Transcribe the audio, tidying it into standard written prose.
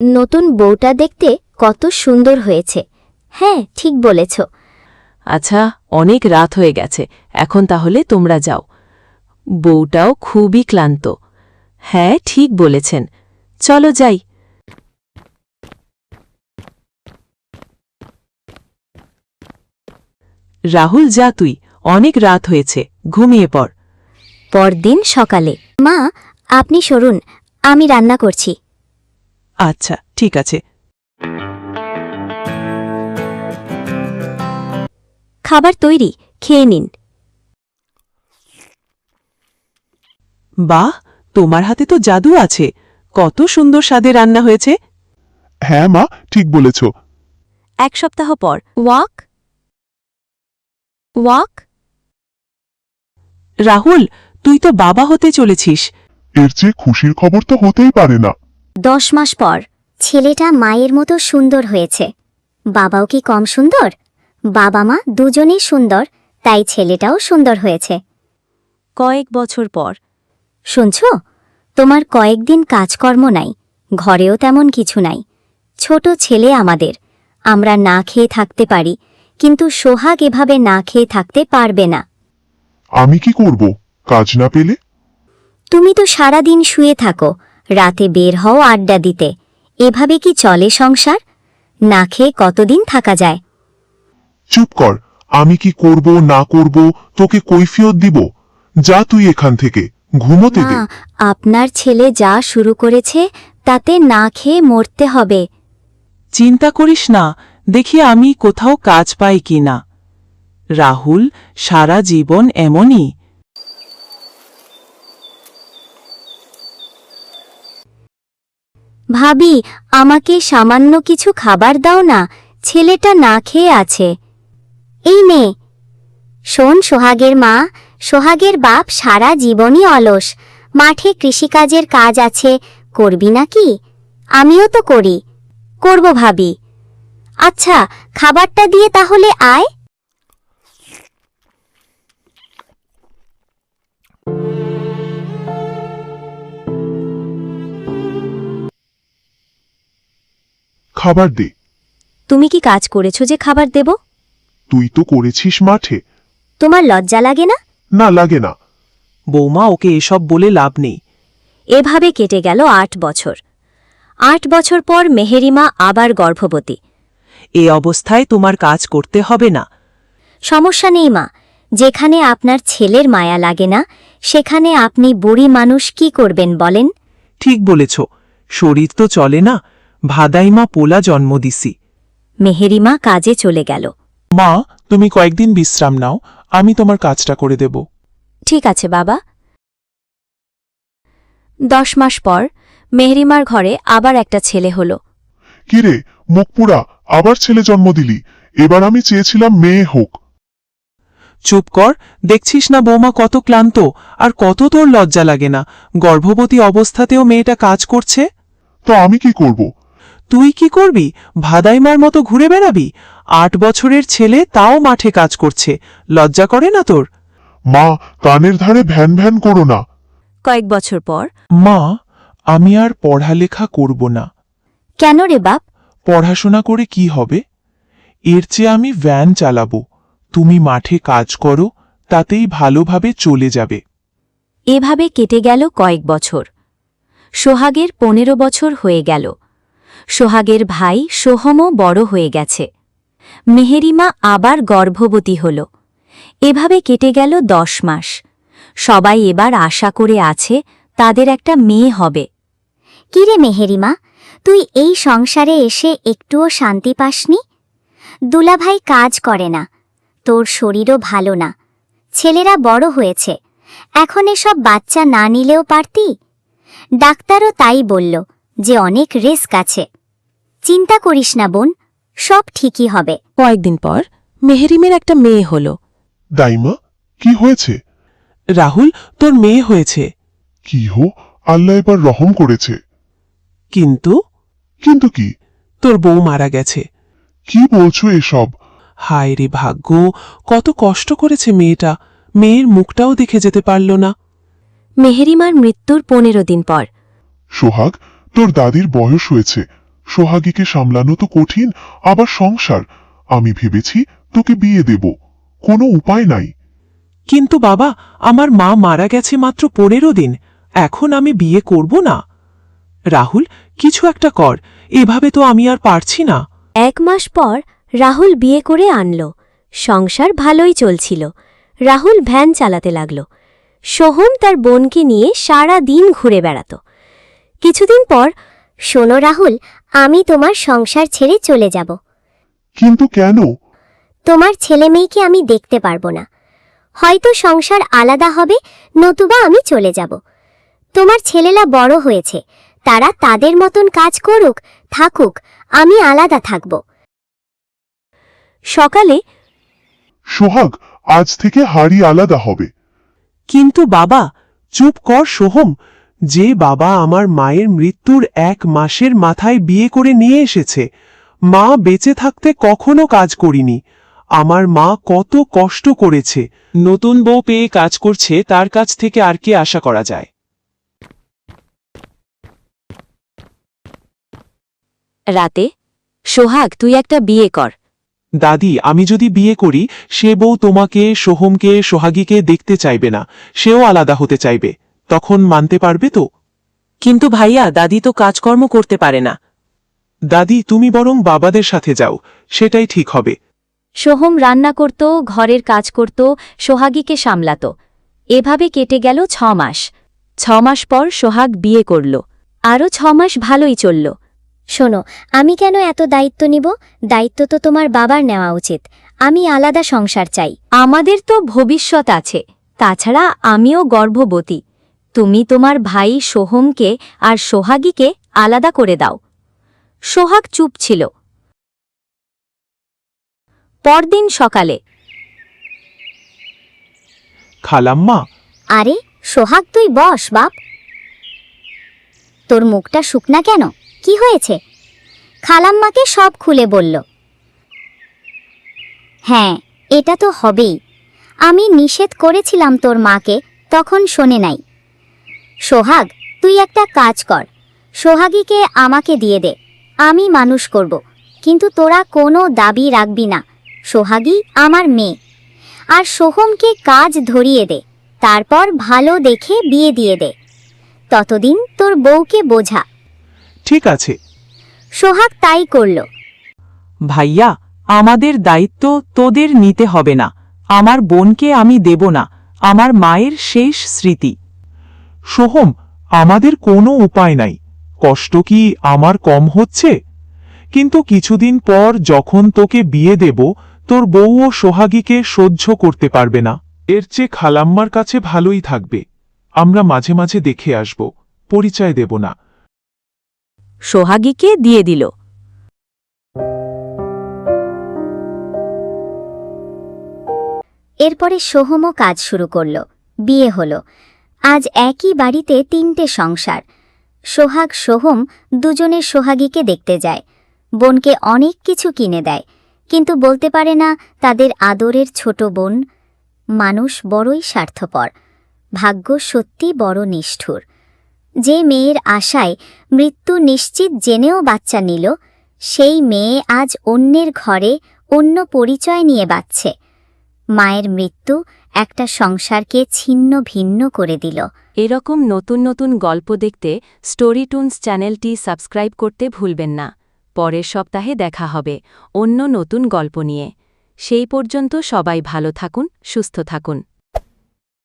নতুন বউটা দেখতে কত সুন্দর হয়েছে। হ্যাঁ, ঠিক বলেছ। আচ্ছা, অনেক রাত হয়ে গেছে, এখন তাহলে তোমরা যাও। বউটাও খুবই ক্লান্ত। হ্যাঁ, ঠিক বলেছেন, চলো যাই। রাহুল, যা তুই, অনেক রাত হয়েছে, ঘুমিয়ে পড়। পরদিন সকালে, মা, আপনি সরুন, আমি রান্না করছি। আচ্ছা, ঠিক আছে। খাবার তৈরি, খেয়ে নিন। বাহ, তোমার হাতে তো জাদু আছে, কত সুন্দর স্বাদে রান্না হয়েছে। হ্যাঁ মা, ঠিক বলেছ। 1 সপ্তাহ পর। ওয়াক ওয়াক রাহুল, তুই তো বাবা হতে চলেছিস। এর চেয়ে খুশির খবর তো হতেই পারে না। 10 মাস পর। ছেলেটা মায়ের মতো সুন্দর হয়েছে। বাবাও কি কম সুন্দর? বাবা মা দুজনেই সুন্দর, তাই ছেলেটাও সুন্দর হয়েছে। কয়েক বছর পর। শুনছ, তোমার কয়েকদিন কাজকর্ম নাই, ঘরেও তেমন কিছু নাই। ছোট ছেলে আমাদের, আমরা না খেয়ে থাকতে পারি, কিন্তু সোহাগ এভাবে না খেয়ে থাকতে পারবে না। আমি কি করব কাজ না পেলে? তুমি তো সারা দিন শুয়ে থাকো, রাতে বের হও আড্ডা দিতে। এভাবে কি চলে সংসার? না খেয়ে কতদিন থাকা যায়? চুপ কর। আমি কি করব না করব তোকে কৈফিয়ত দিব? যা তুই এখান থেকে, ঘুমোতে দে। না, আপনার ছেলে যা শুরু করেছে তাতে না খেয়ে মরতে হবে। চিন্তা করিস না, দেখি আমি কোথাও কাজ পাই কিনা। রাহুল, সারা জীবন এমনই। ভাবি, আমাকে সামান্য কিছু খাবার দাও না, ছেলেটা না খেয়ে আছে। এই নে। শোন সোহাগের মা, সোহাগের বাপ সারা জীবনই অলস। মাঠে কৃষিকাজের কাজ আছে, করবি নাকি? আমিও তো করি। করব ভাবি। আচ্ছা, খাবারটা দিয়ে তাহলে আয়। খাবার দে। তুমি কি কাজ করেছো যে খাবার দেব? তুই তো করেছিস মাঠে। তোমার লজ্জা লাগে না? না, লাগে না। বৌমা, ওকে এসব বলে লাভ নেই। এভাবে কেটে গেল 8 বছর। 8 বছর পর মেহেরিমা আবার গর্ভবতী। এ অবস্থায় তোমার কাজ করতে হবে না। সমস্যা নেই মা, যেখানে আপনার ছেলের মায়া লাগে না, সেখানে আপনি বুড়ি মানুষ কি করবেন বলেন? ঠিক বলেছ, শরীর তো চলে না, ভাদাইমা পোলা জন্ম দিছি। মেহেরিমা কাজে চলে গেল। মা, তুমি কয়েকদিন বিশ্রাম নাও, আমি তোমার কাজটা করে দেব। ঠিক আছে বাবা। 10 মাস পর মেহেরিমার ঘরে আবার একটা ছেলে হল। কিরে মুখপুরা, আবার ছেলে জন্ম দিলি? এবার আমি চেয়েছিলাম মেয়ে হোক। চুপ কর, দেখছিস না বৌমা কত ক্লান্ত, আর কত তোর লজ্জা লাগে না? গর্ভবতী অবস্থাতেও মেয়েটা কাজ করছে। তো আমি কি করব? তুই কি করবি? ভাদাইমার মতো ঘুরে বেড়াবি? 8 বছরের ছেলে তাও মাঠে কাজ করছে, লজ্জা করে না তোর? মা, কানের ধারে ভ্যান ভ্যান করো না। কয়েক বছর পর। মা, আমি আর পড়ালেখা করব না। কেন রে বাপ? পড়াশোনা করে কি হবে? এর চেয়ে আমি ভ্যান চালাবো। তুমি মাঠে কাজ করো, তাতেই ভালোভাবে চলে যাবে। এভাবে কেটে গেল কয়েক বছর। সোহাগের 15 বছর হয়ে গেল। সোহাগের ভাই সোহমও বড় হয়ে গেছে। মেহেরিমা আবার গর্ভবতী হল। এভাবে কেটে গেল 10 মাস। সবাই এবার আশা করে আছে তাদের একটা মেয়ে হবে। কিরে মেহেরিমা, তুই এই সংসারে এসে একটুও শান্তি পাসনি? দুলাভাই কাজ করে না, তোর শরীরও ভালো না, ছেলেরা বড় হয়েছে, এখন এসব বাচ্চা না নিলেও পারতি। ডাক্তারও তাই বলল যে অনেক রিস্ক আছে। চিন্তা করিস না বোন, সব ঠিকই হবে। কয়েকদিন পর মেহেরিমের একটা মেয়ে হল। দাইমা, কি হয়েছে? রাহুল, তোর মেয়ে হয়েছে। কি হো, আল্লাহ এবার রহম করেছে। কিন্তু কিন্তু কি? তোর বউ মারা গেছে। কি বলছো এসব? হায় রে ভাগ্য, কত কষ্ট করেছে মেয়েটা, মেয়ের মুখটাও দেখে যেতে পারল না। মেহেরিমার মৃত্যুর 15 দিন পর। সোহাগ, তোর দাদির বয়স হয়েছে, সোহাগীকে সামলানো তো কঠিন, আবার সংসার। আমি ভেবেছি তোকে বিয়ে দেব, কোনো উপায় নাই। কিন্তু বাবা, আমার মা মারা গেছে মাত্র 15 দিন, এখন আমি বিয়ে করব না। রাহুল, কিছু একটা কর, এভাবে তো আমি আর পারছি না। 1 মাস পর রাহুল বিয়ে করে আনল। সংসার ভালোই চলছিল। রাহুল ভ্যান চালাতে লাগল। সোহম তার বোনকে নিয়ে সারা দিন ঘুরে বেড়াত। কিছুদিন পর, শোনো রাহুল, আমি তোমার সংসার ছেড়ে চলে যাব। কিন্তু কেন? তোমার ছেলে মেয়েকে আমি দেখতে পারবো না। হয়তো সংসার আলাদা হবে, নতুবা আমি চলে যাব। তোমার ছেলেরা বড় হয়েছে, তারা তাদের মতন কাজ করুক, থাকুক, আমি আলাদা থাকব। সকালে সোহাগ, আজ থেকে হাড়ি আলাদা হবে। কিন্তু বাবা, চুপ কর সোহম। যে বাবা আমার মায়ের মৃত্যুর 1 মাসের মাথায় বিয়ে করে নিয়ে এসেছে, মা বেঁচে থাকতে কখনো কাজ করিনি। আমার মা কত কষ্ট করেছে, নতুন বউ পেয়ে কাজ করছে, তার কাছ থেকে আর কি আশা করা যায়? রাতে, সোহাগ, তুই একটা বিয়ে কর। দাদি, আমি যদি বিয়ে করি, সে বউ তোমাকে, সোহমকে, সোহাগীকে দেখতে চাইবে না, সেও আলাদা হতে চাইবে। তখন মানতে পারবে তো? কিন্তু ভাইয়া, দাদি তো কাজকর্ম করতে পারে না। দাদি, তুমি বরং বাবাদের সাথে যাও, সেটাই ঠিক হবে। সোহম রান্না করত, ঘরের কাজ করত, সোহাগীকে সামলাত। এভাবে কেটে গেল 6 মাস। 6 মাস পর সোহাগ বিয়ে করল। আরও 6 মাস ভালোই চলল। শোনো, আমি কেন এত দায়িত্ব নিব? দায়িত্ব তো তোমার বাবার নেওয়া উচিত। আমি আলাদা সংসার চাই। আমাদের তো ভবিষ্যৎ আছে। তাছাড়া আমিও গর্ভবতী। তুমি তোমার ভাই সোহমকে আর সোহাগীকে আলাদা করে দাও। সোহাগ চুপ ছিল। পরদিন সকালে, খালাম্মা, আরে সোহাগ, তুই বস বাপ। তোর মুখটা শুকনা কেন? কি হয়েছে? খালাম্মাকে সব খুলে বলল। হ্যাঁ, এটা তো হবেই। আমি নিষেধ করেছিলাম তোর মাকে, তখন শোনে নাই। সোহাগ, তুই একটা কাজ কর, সোহাগীকে আমাকে দিয়ে দে, আমি মানুষ করব। কিন্তু তোরা কোনো দাবি রাখবি না। সোহাগী আমার মেয়ে। আর সোহমকে কাজ ধরিয়ে দে, তারপর ভালো দেখে বিয়ে দিয়ে দে। ততদিন তোর বউকে বোঝা। ঠিক আছে। সোহাগ তাই করল। ভাইয়া, আমাদের দায়িত্ব তোদের নিতে হবে না। আমার বোনকে আমি দেব না, আমার মায়ের শেষ স্মৃতি। সোহম, আমাদের কোনো উপায় নাই। কষ্ট কি আমার কম হচ্ছে? কিন্তু কিছুদিন পর যখন তোকে বিয়ে দেব, তোর বউ ও সোহাগীকে সহ্য করতে পারবে না। এর চেয়ে খালাম্মার কাছে ভালোই থাকবে। আমরা মাঝে মাঝে দেখে আসব, পরিচয় দেব না। সোহাগীকে দিয়ে দিল। এরপরে সোহমও কাজ শুরু করল। বিয়ে হলো। আজ একই বাড়িতে 3টে সংসার। সোহাগ, সোহম দুজনের সোহাগীকে দেখতে যায়। বোনকে অনেক কিছু কিনে দেয়, কিন্তু বলতে পারে না তাদের আদরের ছোট বোন। মানুষ বড়ই স্বার্থপর। ভাগ্য সত্যি বড় নিষ্ঠুর। যে মেয়ের আশায় মৃত্যু নিশ্চিত জেনেও বাচ্চা নিল, সেই মেয়ে আজ অন্যের ঘরে অন্য পরিচয় নিয়ে বাঁচছে। মায়ের মৃত্যু একটা সংসারকে ছিন্ন ভিন্ন করে দিল। এরকম নতুন নতুন গল্প দেখতে স্টোরিটুনস চ্যানেলটি সাবস্ক্রাইব করতে ভুলবেন না। পরের সপ্তাহে দেখা হবে অন্য নতুন গল্প নিয়ে। সেই পর্যন্ত সবাই ভালো থাকুন, সুস্থ থাকুন।